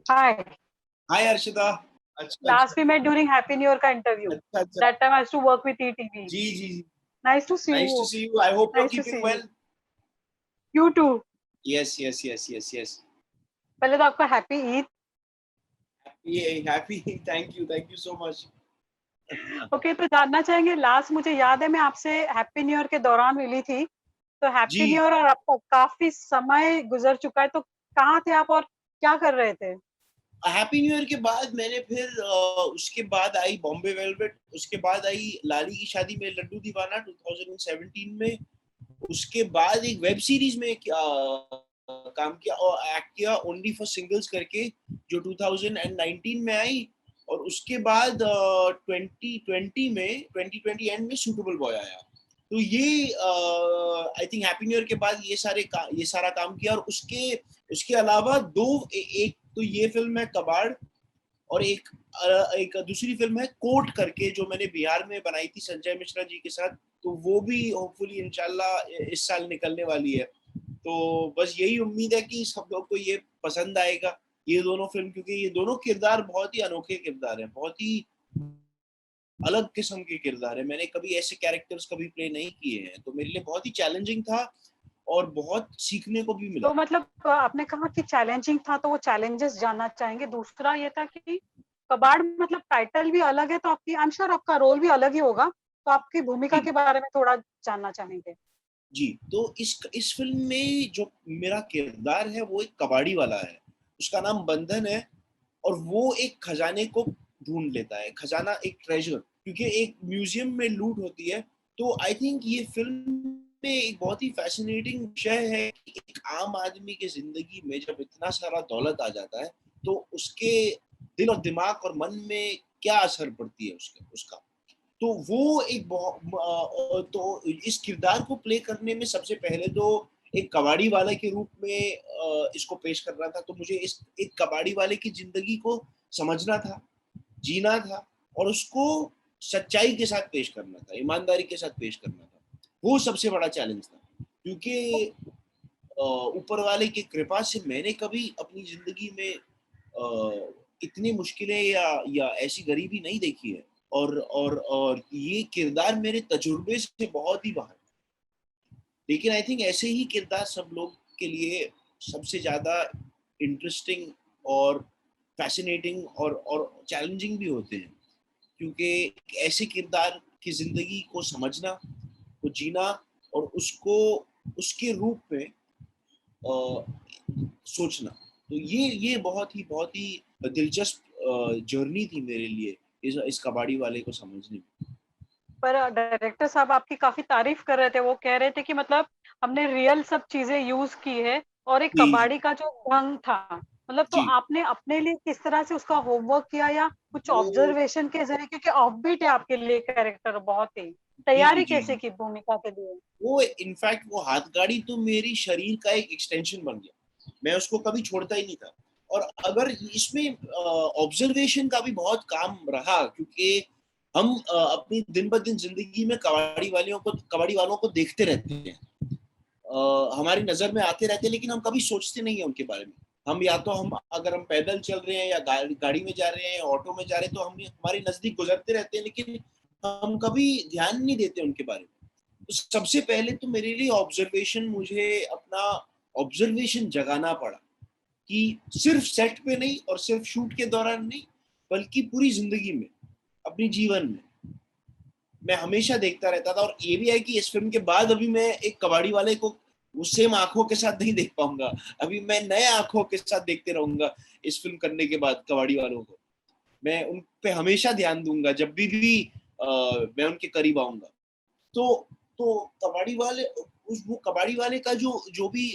Hi. हाय अर्शिता। अच्छा Last अच्छा we met during Happy New Year का interview. अच्छा अच्छा। That time I used to work with ETV. जी जी जी। Nice to see nice to you. See you, I hope you are Nice to keeping see well. you. You too. Yes yes yes yes yes. पहले तो आपका happy Eid. ये happy thank you so much. Okay, तो जानना चाहेंगे, last मुझे याद है मैं आपसे हैप्पी न्यू ईयर के दौरान मिली थी। तो हैप्पी न्यू जी, ईयर और आपका काफी समय गुजर चुका है, तो कहाँ थे आप और क्या कर रहे थे? हैप्पी न्यू ईयर के बाद मैंने फिर उसके बाद आई बॉम्बे वेलवेट, उसके बाद आई लाली की शादी में लड्डू दीवाना 2017 में। उसके बाद एक वेब सीरीज में काम किया और एक्ट किया, ओनली फॉर सिंगल्स करके, जो 2019 में आई। और उसके बाद 2020 एंड में सूटेबल बॉय आया। तो ये I think happy new year के बाद ये सारा काम किया। और उसके उसके अलावा एक तो ये फिल्म है कबाड़, और एक दूसरी फिल्म है कोर्ट करके, जो मैंने बिहार में बनाई थी संजय मिश्रा जी के साथ। तो वो भी होपफुली इंशाल्लाह इस साल निकलने वाली है। तो बस यही उम्मीद है कि सब लोग को ये पसंद आएगा, ये दोनों फिल्म, क्योंकि ये दोनों किरदार बहुत ही अनोखे किरदार हैं, बहुत ही अलग किस्म के किरदार है। मैंने कभी ऐसे कैरेक्टर्स कभी प्ले नहीं किए हैं, तो मेरे लिए बहुत ही चैलेंजिंग था और बहुत सीखने को भी मिला। तो मतलब आपने कहा कि चैलेंजिंग था, तो वो चैलेंजेस जानना चाहेंगे। दूसरा ये था कि कबाड़ मतलब टाइटल भी अलग है, तो आपकी आई एम श्योर आपका रोल भी अलग ही होगा, तो आपकी भूमिका जी के बारे में थोड़ा जानना चाहेंगे। जी। तो इस फिल्म में जो मेरा किरदार है वो एक कबाड़ी वाला है। उसका नाम बंधन है। और वो एक खजाने को ढूंढ लेता है, खजाना, एक ट्रेजर, क्योंकि एक म्यूजियम में लूट होती है। तो आई थिंक ये फिल्म में एक बहुत ही फैसिनेटिंग विषय है कि एक आम आदमी की जिंदगी में जब इतना सारा दौलत आ जाता है, तो उसके दिल और दिमाग और मन में क्या असर पड़ती है उसका। तो वो तो इस किरदार को प्ले करने में सबसे पहले तो एक कबाड़ी वाले के रूप में इसको पेश करना था। तो मुझे इस एक कबाड़ी वाले की जिंदगी को समझना था, जीना था, और उसको सच्चाई के साथ पेश करना था, ईमानदारी के साथ पेश करना था। वो सबसे बड़ा चैलेंज था, क्योंकि ऊपर वाले की कृपा से मैंने कभी अपनी जिंदगी में इतनी मुश्किलें या ऐसी गरीबी नहीं देखी है। और ये किरदार मेरे तजुर्बे से बहुत ही बाहर। लेकिन आई थिंक ऐसे ही किरदार सब लोग के लिए सबसे ज्यादा इंटरेस्टिंग और फैसिनेटिंग और चैलेंजिंग भी होते हैं, क्योंकि ऐसे किरदार की जिंदगी को समझना, को जीना, और उसको उसके रूप में सोचना। तो ये बहुत ही दिलचस्प जर्नी थी मेरे लिए इस कबाड़ी वाले को समझने में। पर डायरेक्टर साहब आपकी काफी तारीफ कर रहे थे, वो कह रहे थे कि मतलब हमने रियल सब चीजें यूज की है, और एक जी कबाड़ी का जो ढंग था, मतलब तो जी। आपने अपने लिए किस तरह से उसका होमवर्क किया, या कुछ वो ऑब्जर्वेशन के जरिए, क्योंकि ऑफबीट है आपके लिए कैरेक्टर बहुत ही, जी तैयारी जी कैसे की भूमिका के लिए? वो इनफैक्ट वो हाथ गाड़ी तो मेरी शरीर का एक एक्सटेंशन बन गया, मैं उसको कभी छोड़ता ही नहीं था। और अगर इसमें ऑब्जर्वेशन का भी बहुत काम रहा, क्योंकि हम अपनी दिन ब दिन जिंदगी में कबाड़ी वालों को देखते रहते हैं, हमारी नजर में आते रहते हैं, लेकिन हम कभी सोचते नहीं है उनके बारे में। हम या तो हम अगर हम पैदल चल रहे हैं या गाड़ी में जा रहे हैं, ऑटो में जा रहे हैं, तो हम हमारे नजदीक गुजरते रहते हैं, लेकिन हम कभी ध्यान नहीं देते उनके बारे में। तो सबसे पहले तो मेरे लिए मुझे अपना ऑब्जर्वेशन जगाना पड़ा, कि सिर्फ सेट पे नहीं और सिर्फ शूट के दौरान नहीं, बल्कि पूरी जिंदगी में, अपनी जीवन में मैं हमेशा देखता रहता था। और ये भी है कि इस फिल्म के बाद अभी मैं एक कबाड़ी वाले को उस सेम आंखों के साथ नहीं देख पाऊंगा। अभी मैं नए आंखों के साथ देखते रहूंगा इस फिल्म करने के बाद कबाड़ी वालों को। मैं उन पे हमेशा ध्यान दूंगा जब भी मैं उनके करीब आऊंगा। तो तो कबाड़ी वाले, उस वो कबाड़ी वाले का जो जो भी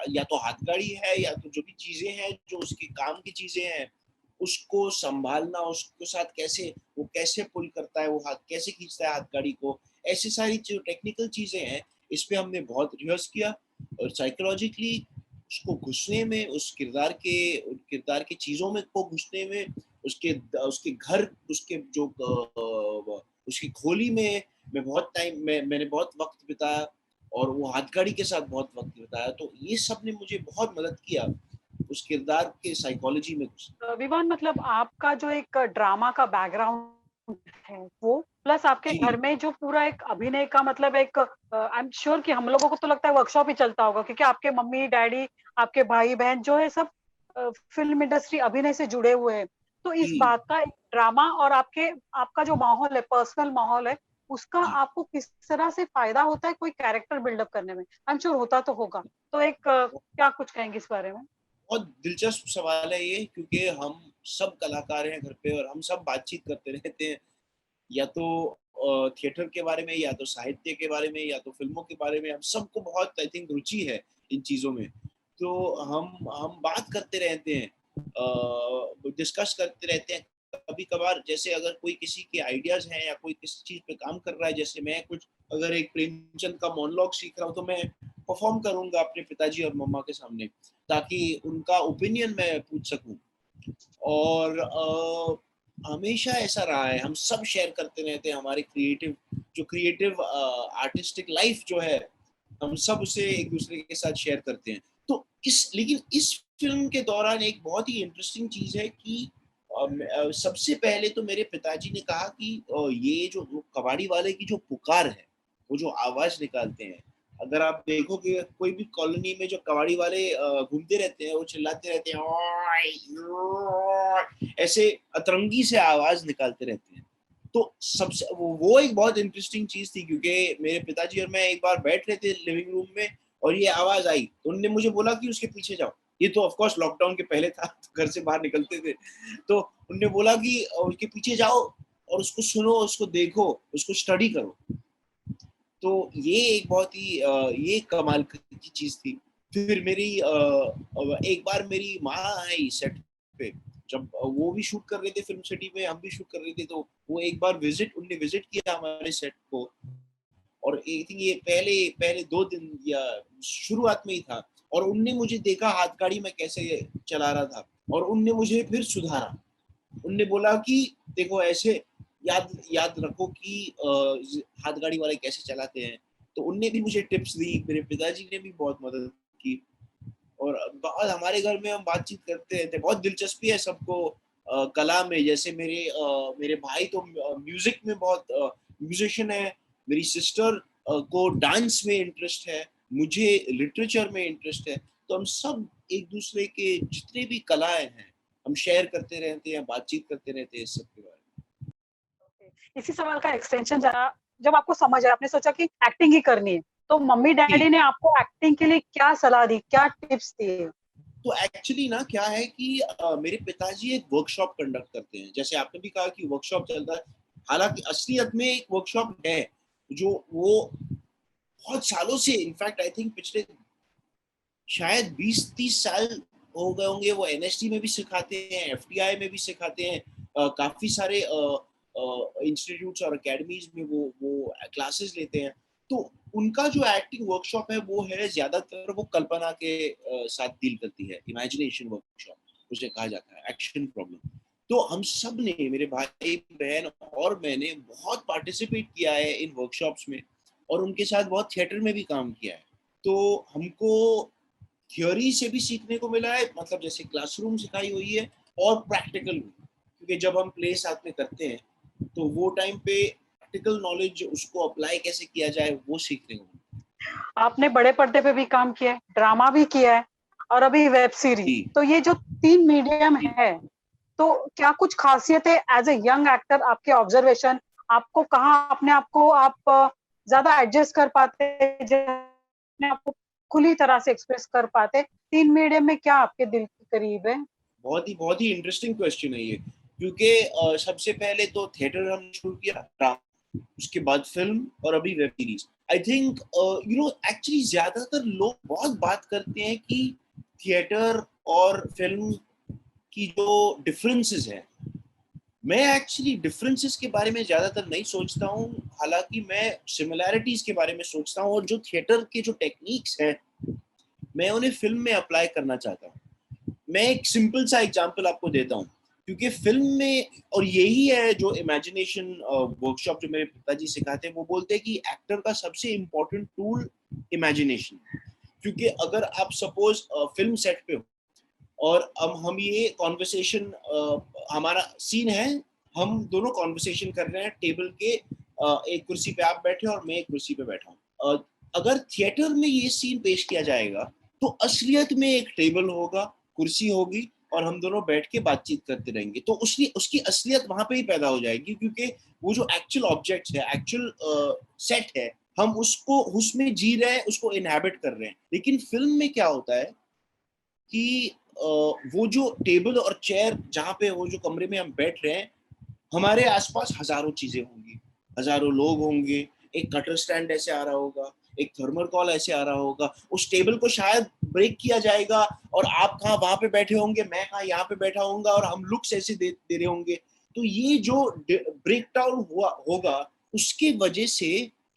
या तो हाथ गाड़ी है या तो जो भी चीजें हैं जो उसके काम की चीजें हैं, उसको संभालना, उसके साथ कैसे वो कैसे पुल करता है, वो हाथ कैसे खींचता है हाथ गाड़ी को, ऐसी सारी जो टेक्निकल चीजें हैं, इस पे हमने बहुत रिहर्स किया। और साइकोलॉजिकली उसको घुसने में, उस किरदार के चीजों में को घुसने में, उसके उसके घर, उसके जो उसकी खोली में मैंने बहुत वक्त बिताया, और वो हाथ गाड़ी के साथ बहुत वक्त बिताया। तो ये सब ने मुझे बहुत मदद किया उस किरदार के साइकोलॉजी में घुसे। विवान मतलब आपका जो एक ड्रामा का बैकग्राउंड है वो, प्लस आपके घर जी, में जो पूरा एक अभिनय का मतलब एक आई एम श्योर कि हम लोगों को तो लगता है वर्कशॉप ही चलता होगा, क्योंकि आपके मम्मी डैडी, आपके भाई बहन जो है सब फिल्म इंडस्ट्री अभिनय से जुड़े हुए हैं। तो इस जी, बात का एक ड्रामा और आपके आपका जो माहौल है, पर्सनल माहौल है, उसका जी। आपको किस तरह से फायदा होता है कोई कैरेक्टर बिल्डअप करने में? आई एम श्योर होता तो होगा। तो एक क्या कुछ कहेंगे इस बारे में? बहुत दिलचस्प सवाल है ये, क्योंकि हम सब कलाकार हैं घर पे और हम सब बातचीत करते रहते हैं, या तो थिएटर के बारे में, या तो साहित्य के बारे में, या तो फ़िल्मों के बारे में। हम सबको बहुत आई थिंक रुचि है इन चीज़ों में। तो हम बात करते रहते हैं, डिस्कस करते रहते हैं। कभी-कभार जैसे अगर कोई किसी के आइडियाज़ हैं या कोई किसी चीज़ पे काम कर रहा है, जैसे मैं कुछ अगर एक प्रेमचंद का मोनोलॉग सीख रहा हूँ, तो मैं परफ़ॉर्म करूँगा अपने पिताजी और मम्मा के सामने, ताकि उनका ओपिनियन मैं पूछ सकूँ। और हमेशा ऐसा रहा है, हम सब शेयर करते रहते हैं हमारे क्रिएटिव आर्टिस्टिक लाइफ जो है, हम सब उसे एक दूसरे के साथ शेयर करते हैं। तो इस फिल्म के दौरान एक बहुत ही इंटरेस्टिंग चीज़ है कि सबसे पहले तो मेरे पिताजी ने कहा कि ये जो वो कबाड़ी वाले की जो पुकार है, वो जो आवाज़ निकालते हैं, अगर आप देखोगे कोई भी कॉलोनी में जो कबाड़ी वाले घूमते रहते हैं, वो चिल्लाते रहते हैं, "ओए! ओए!" ऐसे अतरंगी से आवाज़ निकालते रहते हैं। तो सबसे वो एक बहुत इंटरेस्टिंग चीज़ थी, क्योंकि मेरे पिताजी और मैं एक बार बैठ रहे थे लिविंग रूम में और ये आवाज़ आई, तो उन्होंने मुझे बोला कि उसके पीछे जाओ। ये तो ऑफ कोर्स लॉकडाउन के पहले था, तो घर से बाहर निकलते थे। तो उन्होंने बोला कि उसके पीछे जाओ और उसको सुनो, उसको देखो, उसको स्टडी करो। तो ये एक बहुत ही ये कमाल की चीज़ थी। फिर एक बार मेरी माँ आई सेट पे, जब वो भी शूट कर रहे थे फ़िल्म सिटी में, हम भी शूट कर रहे थे, तो वो एक बार उन्होंने विज़िट किया हमारे सेट को। और आई थिंक ये पहले पहले 2 दिन या शुरुआत में ही था, और उनने मुझे देखा हाथ गाड़ी मैं कैसे चला रहा था, और उनने मुझे फिर सुधारा। उनने बोला कि देखो ऐसे याद याद रखो कि हाथ गाड़ी वाले कैसे चलाते हैं। तो उनने भी मुझे टिप्स दी, मेरे पिताजी ने भी बहुत मदद की। और बहुत हमारे घर में हम बातचीत करते रहते हैं, बहुत दिलचस्पी है सबको कला में। जैसे मेरे भाई तो म्यूजिक में बहुत म्यूजिशियन है, मेरी सिस्टर को डांस में इंटरेस्ट है, मुझे लिटरेचर में इंटरेस्ट है। तो हम सब एक दूसरे के जितने भी कलाएं हैं, हम शेयर करते रहते हैं, बातचीत करते रहते हैं इस सब के बारे में। इसी सवाल का एक्सटेंशन जरा, जब आपको समझ आया, आपने सोचा कि एक्टिंग ही करनी है, तो मम्मी जी, डैडी ने आपको एक्टिंग के लिए क्या सलाह दी, क्या टिप्स दिए? तो एक्चुअली ना क्या है कि मेरे पिताजी एक वर्कशॉप कंडक्ट करते हैं। जैसे आपने भी कहा कि वर्कशॉप चलता है, हालाँकि असलियत में एक वर्कशॉप है, जो वो बहुत सालों से, इनफैक्ट आई थिंक पिछले शायद 20-30 साल हो गए होंगे, वो एनएसडी में भी सिखाते हैं, एफटीआई में भी सिखाते हैं, काफ़ी सारे इंस्टीट्यूट्स और अकेडमीज़ में वो क्लासेस लेते हैं। तो उनका जो एक्टिंग वर्कशॉप है, वो है ज़्यादातर वो कल्पना के साथ डील करती है, इमेजिनेशन वर्कशॉप उसे कहा जाता है, एक्शन प्रॉब्लम। तो हम सब ने, मेरे भाई-बहन और मैंने बहुत पार्टिसिपेट किया है इन वर्कशॉप्स में, और उनके साथ बहुत थिएटर में भी काम किया है। तो हमको थ्योरी से भी सीखने को मिला है, मतलब जैसे क्लासरूम सिखाई हुई है, और प्रैक्टिकल भी, क्योंकि जब हम प्ले साथ में करते हैं, तो वो टाइम पे प्रैक्टिकल नॉलेज उसको अप्लाई कैसे किया जाए, वो सीखने को मिला। आपने बड़े पर्दे पे भी काम किया है, ड्रामा भी किया है और अभी वेब सीरीज। जी, तो ये जो 3 मीडियम जी। है, तो क्या कुछ खासियत है एज़ अ यंग एक्टर, आपके ऑब्जर्वेशन, आपको कहाँ अपने आप को आप ज़्यादा एडजस्ट कर पाते हैं, अपने आप को खुली तरह से एक्सप्रेस कर पाते हैं? 3 मीडियम में क्या आपके दिल के करीब है? बहुत ही इंटरेस्टिंग क्वेश्चन है ये, क्योंकि सबसे पहले तो थिएटर हमने शुरू किया, ड्रामा, उसके बाद फ़िल्म, और अभी web series. I think actually ज़्यादातर लोग बहुत बात करते हैं कि थिएटर और फ़िल्म की जो डिफरेंसेस हैं, मैं एक्चुअली डिफरेंसेस के बारे में ज़्यादातर नहीं सोचता हूँ, हालाँकि मैं सिमिलैरिटीज़ के बारे में सोचता हूँ, और जो थिएटर के जो टेक्नीक्स हैं, मैं उन्हें फ़िल्म में अप्लाई करना चाहता हूँ। मैं एक सिंपल सा एग्जांपल आपको देता हूँ, क्योंकि फ़िल्म में, और यही है जो इमेजिनेशन वर्कशॉप जो मेरे पिताजी सिखाते हैं, वो बोलते हैं कि एक्टर का सबसे इम्पोर्टेंट टूल इमेजिनेशन। क्योंकि अगर आप सपोज़ फ़िल्म सेट पे हो, और अब हम ये कॉन्वर्सेशन, हमारा सीन है, हम दोनों कॉन्वर्सेशन कर रहे हैं टेबल के, एक कुर्सी पे आप बैठे और मैं एक कुर्सी पे बैठा हूँ। अगर थिएटर में ये सीन पेश किया जाएगा तो असलियत में एक टेबल होगा, कुर्सी होगी और हम दोनों बैठ के बातचीत करते रहेंगे, तो उसकी असलियत वहां पे ही पैदा हो जाएगी, क्योंकि वो जो एक्चुअल ऑब्जेक्ट है, एक्चुअल सेट है, हम उसको उसमें जी रहे हैं, उसको इनहैबिट कर रहे हैं। लेकिन फिल्म में क्या होता है कि वो जो टेबल और चेयर जहाँ पे वो जो कमरे में हम बैठ रहे हैं, हमारे आसपास हजारों चीजें होंगी, हजारों लोग होंगे, एक कटर स्टैंड ऐसे आ रहा होगा, एक थर्मोकॉल ऐसे आ रहा होगा, उस टेबल को शायद ब्रेक किया जाएगा और आप कहाँ वहां पे बैठे होंगे, मैं कहाँ यहाँ पे बैठा होऊंगा और हम लुक्स ऐसे दे रहे होंगे। तो ये जो ब्रेक डाउन हुआ होगा, उसके वजह से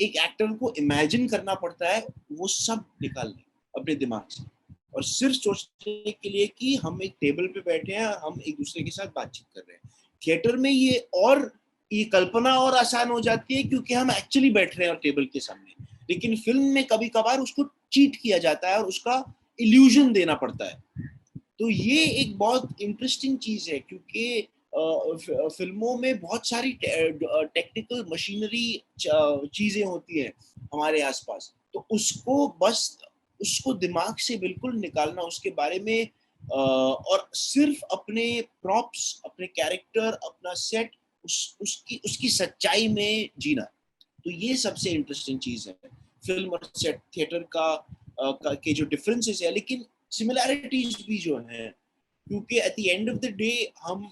एक एक्टर को इमेजिन करना पड़ता है वो सब निकालने अपने दिमाग से, और सिर्फ सोचने के लिए कि हम एक टेबल पे बैठे हैं, हम एक दूसरे के साथ बातचीत कर रहे हैं। थिएटर में ये कल्पना और आसान हो जाती है क्योंकि हम एक्चुअली बैठ रहे हैं और टेबल के सामने। लेकिन फिल्म में कभी कभार उसको चीट किया जाता है और उसका इल्यूजन देना पड़ता है। तो ये एक बहुत इंटरेस्टिंग चीज है, क्योंकि फिल्मों में बहुत सारी टेक्निकल मशीनरी चीजें होती हैं हमारे आसपास, तो उसको दिमाग से बिल्कुल निकालना, उसके बारे में और सिर्फ अपने प्रॉप्स, अपने कैरेक्टर, अपना सेट, उसकी सच्चाई में जीना, तो ये सबसे इंटरेस्टिंग चीज है फिल्म और सेट थिएटर के जो डिफरेंसेस है। लेकिन सिमिलैरिटीज भी जो है, क्योंकि at the end of the day हम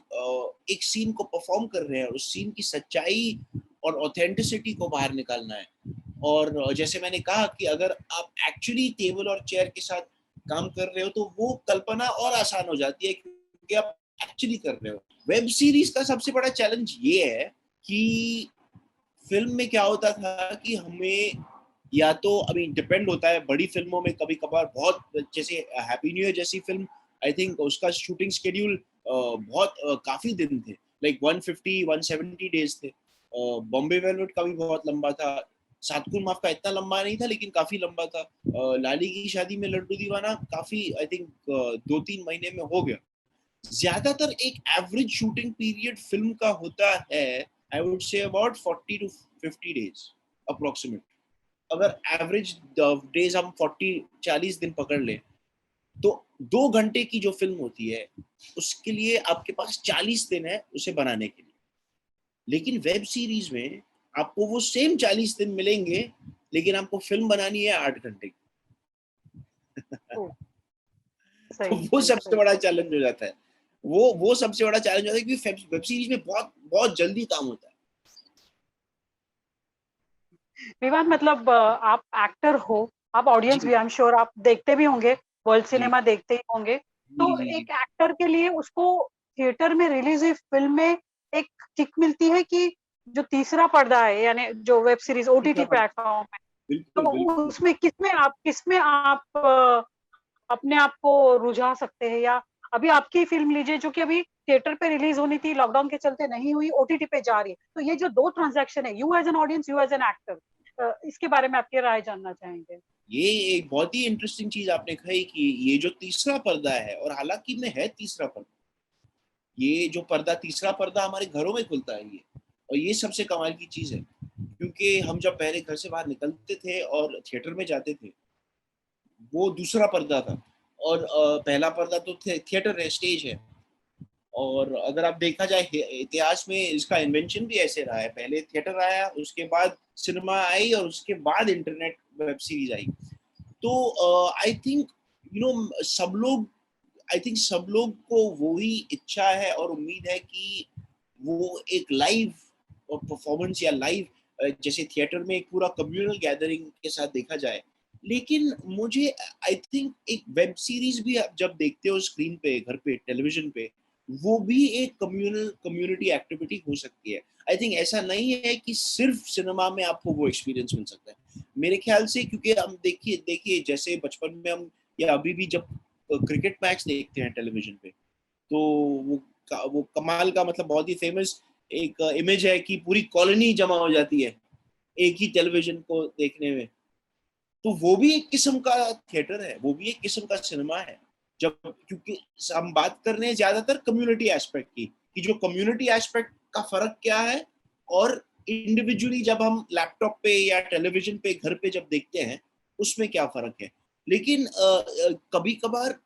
एक सीन को परफॉर्म कर रहे हैं और उस सीन की सच्चाई और ऑथेंटिसिटी को बाहर निकालना है। और जैसे मैंने कहा कि अगर आप एक्चुअली टेबल और चेयर के साथ काम कर रहे हो तो वो कल्पना और आसान हो जाती है, क्योंकि आप एक्चुअली कर रहे हो। वेब सीरीज का सबसे बड़ा चैलेंज ये है कि फिल्म में क्या होता था कि हमें, या तो अभी डिपेंड होता है, बड़ी फिल्मों में कभी कभार बहुत, जैसे हैप्पी न्यू ईयर जैसी फिल्म, आई थिंक उसका शूटिंग शेड्यूल बहुत काफी दिन थे, लाइक 150 170 डेज थे। बॉम्बे वेलवेट का भी बहुत लंबा था, सात खून माफ का इतना लंबा नहीं था लेकिन काफी लंबा था। लाली की शादी में लड्डू दीवाना काफी, आई थिंक 2-3 महीने में हो गया। ज्यादातर एक एवरेज शूटिंग पीरियड फिल्म का होता है, I would say about 40 to 50 days approximate. अगर एवरेज डेज हम 40-40 दिन पकड़ ले, तो 2 घंटे की जो फिल्म होती है उसके लिए आपके पास 40 दिन है उसे बनाने के लिए। लेकिन वेब सीरीज में आपको वो सेम 40 दिन मिलेंगे, लेकिन आपको फिल्म बनानी है 8 घंटे की। तो सही वो सही सबसे सही। बड़ा चैलेंज हो जाता है। वो सबसे बड़ा चैलेंज होता है, क्योंकि वेब सीरीज में बहुत बहुत जल्दी काम होता है। विवान मतलब आप एक्टर हो, आप ऑडियंस भी, जी आई एम श्योर आप देखते भी होंगे, वर्ल्ड जी सिनेमा देखते ही होंगे। जी तो जी जी। एक एक्टर के लिए उसको थिएटर में रिलीज हुई फिल्म में एक किक मिलती है कि जो तीसरा पर्दा है, यानी जो वेब सीरीज ओटीटी तीसरा पड़ प्लेटफॉर्म है, बिल्कुल तो बिल्कुल। उसमें किसमें आप अपने आप को रुझा सकते हैं, या अभी आपकी फिल्म लीजिए जो कि अभी थिएटर पे रिलीज होनी थी, लॉकडाउन के चलते नहीं हुई, ओटीटी पे जा रही है, तो ये जो दो ट्रांजैक्शन है, you as an audience, you as an actor, इसके बारे में आपकी राय जानना चाहेंगे। ये एक बहुत ही इंटरेस्टिंग चीज आपने कही कि ये जो तीसरा पर्दा है, और हालांकि में है तीसरा पर्दा, ये जो पर्दा, तीसरा पर्दा हमारे घरों में खुलता है ये, और ये सबसे कमाल की चीज है, क्योंकि हम जब पहले घर से बाहर निकलते थे और थिएटर में जाते थे, वो दूसरा पर्दा था। और पहला पर्दा तो थिएटर है, स्टेज है। और अगर आप देखा जाए इतिहास में, इसका इन्वेंशन भी ऐसे रहा है, पहले थिएटर आया, उसके बाद सिनेमा आई, और उसके बाद इंटरनेट वेब सीरीज आई। तो आई थिंक सब लोग को वही इच्छा है और उम्मीद है कि वो एक लाइव परफॉर्मेंस, या लाइव जैसे थिएटर में एक पूरा कम्युनल गैदरिंग के साथ देखा जाए। लेकिन मुझे आई थिंक एक वेब सीरीज भी आप जब देखते हो स्क्रीन पे, घर पे, टेलीविजन पे, वो भी एक कम्युनिटी एक्टिविटी हो सकती है। आई थिंक ऐसा नहीं है कि सिर्फ सिनेमा में आपको वो एक्सपीरियंस मिल सकता है, मेरे ख्याल से। क्योंकि हम देखिए देखिए जैसे बचपन में हम, या अभी भी जब क्रिकेट मैच देखते हैं टेलीविजन पे, तो वो कमाल का, मतलब बहुत ही फेमस एक इमेज है कि पूरी कॉलोनी जमा हो जाती है एक ही टेलीविजन को देखने में। तो वो भी एक किस्म का थिएटर है, वो भी एक किस्म का सिनेमा है, जब, क्योंकि हम बात कर रहे हैं ज्यादातर कम्युनिटी एस्पेक्ट की, कि जो कम्युनिटी एस्पेक्ट का फर्क क्या है, और इंडिविजुअली जब हम लैपटॉप पे या टेलीविजन पे घर पे जब देखते हैं उसमें क्या फर्क है। लेकिन कभी कभार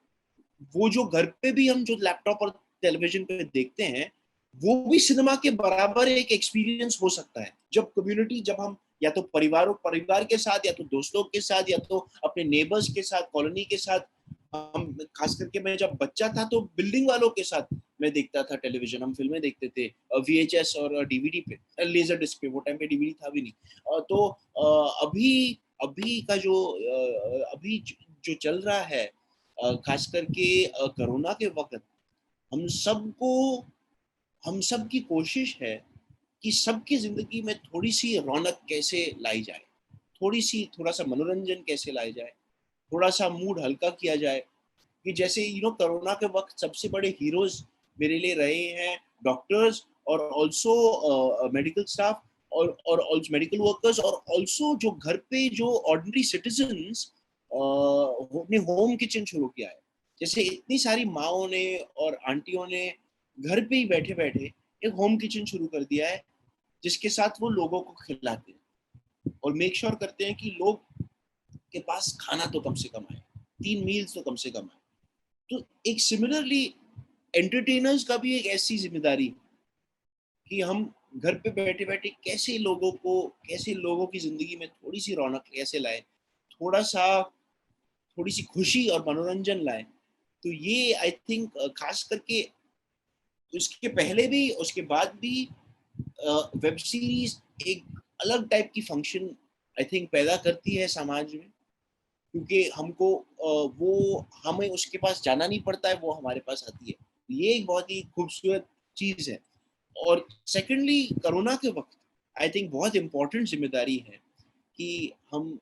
वो जो घर पे भी हम जो लैपटॉप और टेलीविजन पे देखते हैं, वो भी सिनेमा के बराबर एक एक्सपीरियंस हो सकता है। जब कम्युनिटी, जब हम या तो परिवार के साथ, या तो दोस्तों के साथ, या तो अपने नेबर्स के साथ, कॉलोनी के साथ, हम खास करके मैं जब बच्चा था तो बिल्डिंग वालों के साथ मैं देखता था टेलीविजन, हम फिल्में देखते थे वीएचएस और डीवीडी पे, लेजर डिस्क पे, वो टाइम पे डीवीडी था भी नहीं। तो अभी अभी का जो अभी जो चल रहा है, खास करके कोरोना के वक्त, हम सबको हम सब की कोशिश है कि सबकी जिंदगी में थोड़ी सी रौनक कैसे लाई जाए, थोड़ा सा मनोरंजन कैसे लाया जाए, थोड़ा सा मूड हल्का किया जाए। कि जैसे कोरोना के वक्त सबसे बड़े हीरोज मेरे लिए रहे हैं डॉक्टर्स, और ऑल्सो मेडिकल स्टाफ, और ऑल्सो मेडिकल वर्कर्स, और ऑल्सो जो घर पे जो ऑर्डिनरी सिटीजन्स ने होम किचन शुरू किया है। जैसे इतनी सारी माओ ने और आंटियों ने घर पे ही बैठे बैठे एक होम किचन शुरू कर दिया है, जिसके साथ वो लोगों को खिलाते हैं और मेक श्योर करते हैं कि लोग के पास खाना तो कम से कम आए, 3 मील्स तो कम से कम आए। तो एक सिमिलरली एंटरटेनर्स का भी एक ऐसी जिम्मेदारी कि हम घर पे बैठे बैठे कैसे लोगों की जिंदगी में थोड़ी सी रौनक कैसे लाए, थोड़ा सा थोड़ी सी खुशी और मनोरंजन लाए। तो ये आई थिंक खास करके उसके पहले भी उसके बाद भी वेब सीरीज एक अलग टाइप की फंक्शन आई थिंक पैदा करती है समाज में, क्योंकि हमको वो हमें उसके पास जाना नहीं पड़ता है, वो हमारे पास आती है। ये एक बहुत ही खूबसूरत चीज है। और सेकेंडली कोरोना के वक्त आई थिंक बहुत इम्पोर्टेंट जिम्मेदारी है कि हम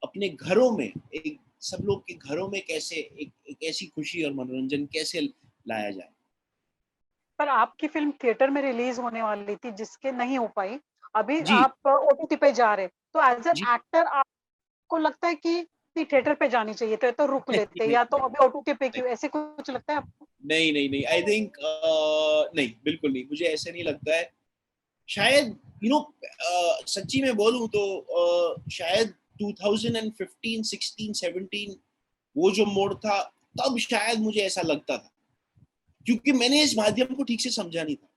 अपने घरों में एक सब लोग के घरों में कैसे एक ऐसी खुशी और मनोरंजन कैसे लाया जाए। पर आपकी फ़िल्म थिएटर में रिलीज़ होने वाली थी जिसके नहीं हो पाई। अभी जी आप ओटीटी पे जा रहे। तो एज़ एन जी। एक्टर आपको लगता है कि नहीं थिएटर पे जानी चाहिए तो रुक लेते नहीं या तो अभी ओटीटी पे नहीं क्यों ऐसे कुछ लगता है आपको? नहीं नहीं नहीं, आई थिंक नहीं, बिल्कुल नहीं, मुझे ऐसे नहीं लगता है। शायद सच्ची में बोलूं तो शायद 2015 16 17 वो जो मोड़ था, तब शायद मुझे ऐसा लगता था, क्योंकि मैंने इस माध्यम को ठीक से समझा नहीं था।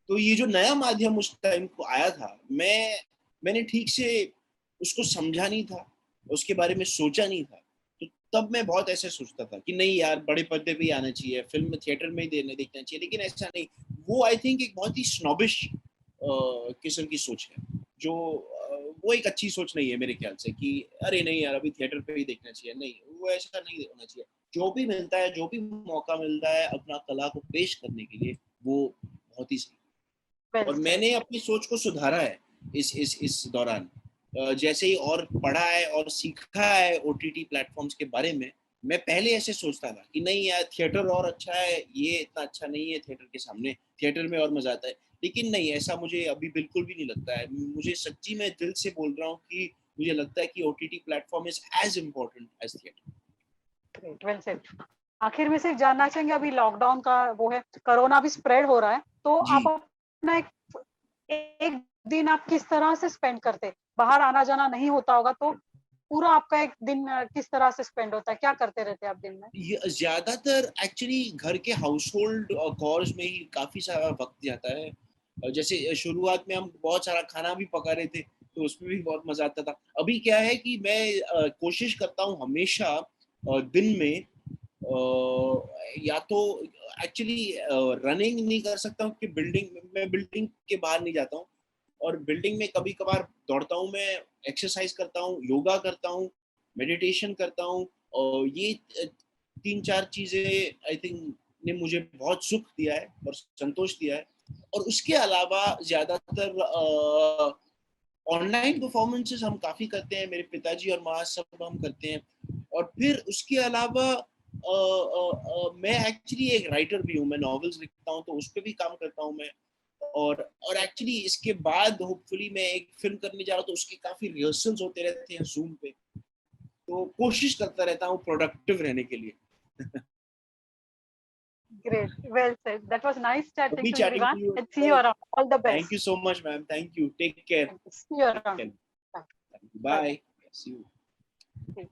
तो ये जो नया माध्यम उस टाइम को आया था, मैंने ठीक से उसको समझा नहीं था, उसके बारे में सोचा नहीं था। तो तब मैं बहुत ऐसे सोचता था कि नहीं यार, बड़े पर्दे पे ही आना चाहिए, फिल्म में थिएटर में ही देखना चाहिए, लेकिन ऐसा नहीं। वो आई थिंक एक बहुत ही स्नॉबिश किस्म की सोच है, जो वो एक अच्छी सोच नहीं है मेरे ख्याल से, कि अरे नहीं यार, अभी थिएटर पे ही देखना चाहिए। नहीं, वो ऐसा नहीं होना चाहिए। जो भी मिलता है, जो भी मौका मिलता है अपना कला को पेश करने के लिए, वो बहुत ही सही। वेल और सेड। मैंने अपनी सोच को सुधारा है इस दौरान। जैसे ही और पढ़ा है और सीखा है ओटीटी प्लेटफॉर्म्स के बारे में। मैं पहले ऐसे सोचता था कि नहीं यार, थिएटर और अच्छा है, ये इतना अच्छा नहीं है थिएटर के सामने, थिएटर में और मजा आता है। लेकिन नहीं, ऐसा मुझे अभी बिल्कुल भी नहीं लगता है। मुझे सच्ची में दिल से बोल रहा हूँ कि मुझे लगता है कि OTT platform is as important as theatre. Great, well said. आखिर में सिर्फ जानना चाहेंगे अभी लॉकडाउन का वो है, कोरोना भी स्प्रेड हो रहा है, तो आप जी। अपना एक दिन आप किस तरह से स्पेंड करते? बाहर आना-जाना नहीं होता होगा तो पूरा आपका एक दिन किस तरह से स्पेंड होता है? क्या करते रहते हैं आप दिन में? ये ज्यादातर एक्चुअली घर के हाउस होल्ड कॉर्स में ही काफी सारा वक्त जाता है। जैसे शुरुआत में हम बहुत सारा खाना भी पका रहे थे, तो उसमें भी बहुत मजा आता था। अभी क्या है कि मैं कोशिश करता हूँ हमेशा दिन में या तो एक्चुअली रनिंग नहीं कर सकता हूँ कि बिल्डिंग के बाहर नहीं जाता हूँ। और बिल्डिंग में कभी कभार दौड़ता हूँ, मैं एक्सरसाइज करता हूँ, योगा करता हूँ, मेडिटेशन करता हूँ। और ये 3 4 चीजें आई थिंक ने मुझे बहुत सुख दिया है और संतोष दिया है। और उसके अलावा ज्यादातर ऑनलाइन परफॉर्मेंसेस हम काफी करते हैं, मेरे पिताजी और माँ सब हम करते हैं। और फिर उसके अलावा मैं एक्चुअली एक राइटर भी हूँ, मैं नॉवेल्स लिखता हूँ, तो उस पर भी काम करता हूँ मैं। और एक्चुअली इसके बाद होपफुली मैं एक फिल्म करने जा रहा हूँ, तो उसके काफी रिहर्सल्स होते रहते हैं जूम पे। तो कोशिश करता रहता हूँ प्रोडक्टिव रहने के लिए। Great. Well said. That was nice chatting Lovely to you, chatting to Vivan. you. Let's see you around. All the best. Thank you so much, ma'am. Thank you. Take care. See you Take around. care. Bye. Bye. See you. Okay.